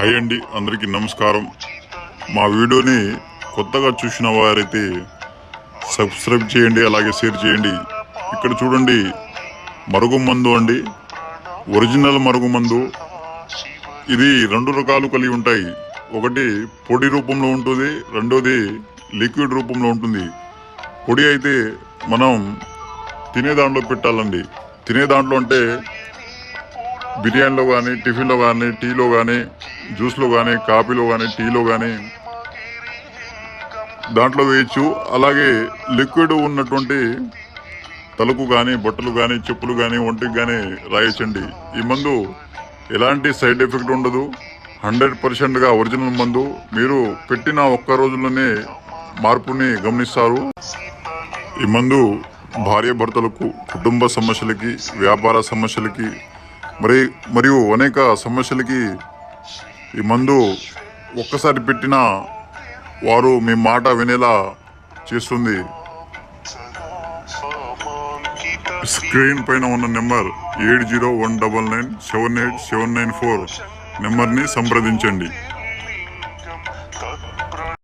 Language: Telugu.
హాయ్ అండి, అందరికీ నమస్కారం. మా వీడియోని కొత్తగా చూసిన వారైతే సబ్స్క్రైబ్ చేయండి, అలాగే షేర్ చేయండి. ఇక్కడ చూడండి, మరుగుమందు అండి, ఒరిజినల్ మరుగుమందు. ఇది రెండు రకాలు కలిగి ఉంటాయి. ఒకటి పొడి రూపంలో ఉంటుంది, రెండోది లిక్విడ్ రూపంలో ఉంటుంది. పొడి అయితే మనం తినే దాంట్లో పెట్టాలండి. తినే దాంట్లో అంటే బిర్యానీలో కానీ, టిఫిన్లో కానీ, టీలో కానీ, జ్యూస్లో కానీ, కాఫీలో కానీ, టీలో కానీ దాంట్లో వేయచ్చు. అలాగే లిక్విడ్ ఉన్నటువంటి తలకు కానీ, బట్టలు కానీ, చెప్పులు కానీ, ఒంటికి కానీ రాయొచ్చండి. ఈ మందు ఎలాంటి సైడ్ ఎఫెక్ట్ ఉండదు. 100%గా ఒరిజినల్ మందు. మీరు పెట్టిన ఒక్క రోజుల్లోనే మార్పుని గమనిస్తారు. ఈ మందు భార్య భర్తలకు, కుటుంబ సమస్యలకి, వ్యాపార సమస్యలకి మరియు అనేక సమస్యలకి ఈ మందు ఒక్కసారి పెట్టినా వారు మీ మాట వినేలా చేస్తుంది. స్క్రీన్ పైన ఉన్న నెంబర్ 8019978794 నెంబర్ని సంప్రదించండి.